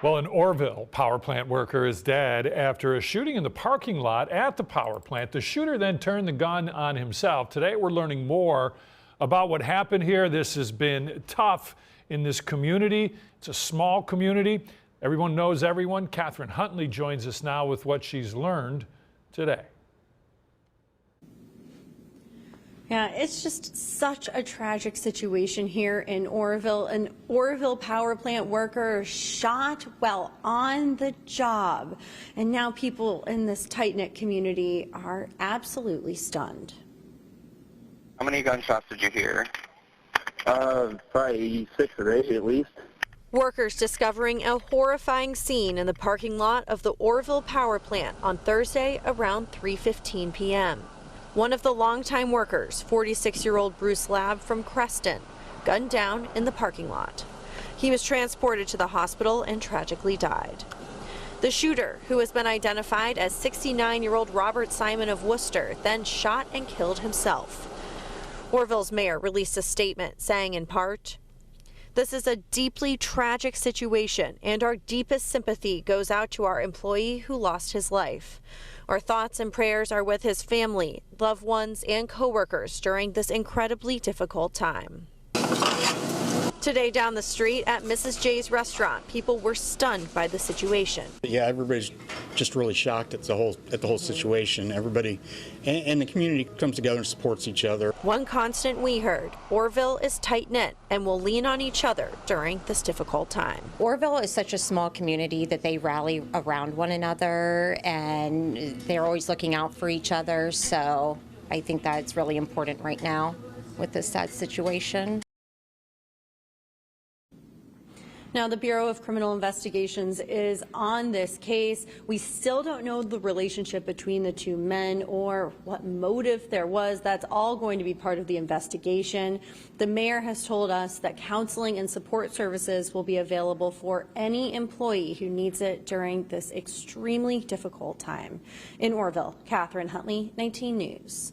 Well, an Orrville power plant worker is dead after a shooting in the parking lot at the power plant. The shooter then turned the gun on himself. Today, we're learning more about what happened here. This has been tough in this community. It's a small community. Everyone knows everyone. Catherine Huntley joins us now with what she's learned today. Yeah, it's just such a tragic situation here in Orrville. An Orrville power plant worker shot while on the job. And now people in this tight-knit community are absolutely stunned. How many gunshots did you hear? Probably 6 or 8 at least. Workers discovering a horrifying scene in the parking lot of the Orrville power plant on Thursday around 3:15 p.m. One of the longtime workers, 46-year-old Bruce Labb from Creston, gunned down in the parking lot. He was transported to the hospital and tragically died. The shooter, who has been identified as 69-year-old Robert Simon of Worcester, then shot and killed himself. Orrville's mayor released a statement saying in part, "This is a deeply tragic situation, and our deepest sympathy goes out to our employee who lost his life. Our thoughts and prayers are with his family, loved ones, and coworkers during this incredibly difficult time." Today down the street at Mrs. J's restaurant, people were stunned by the situation. Yeah, everybody's just really shocked at the whole situation. Everybody and the community comes together and supports each other. One constant we heard, Orrville is tight-knit and will lean on each other during this difficult time. Orrville is such a small community that they rally around one another and they're always looking out for each other. So I think that's really important right now with this sad situation. Now, the Bureau of Criminal Investigations is on this case. We still don't know the relationship between the two men or what motive there was. That's all going to be part of the investigation. The mayor has told us that counseling and support services will be available for any employee who needs it during this extremely difficult time. In Orrville, Catherine Huntley, 19 News.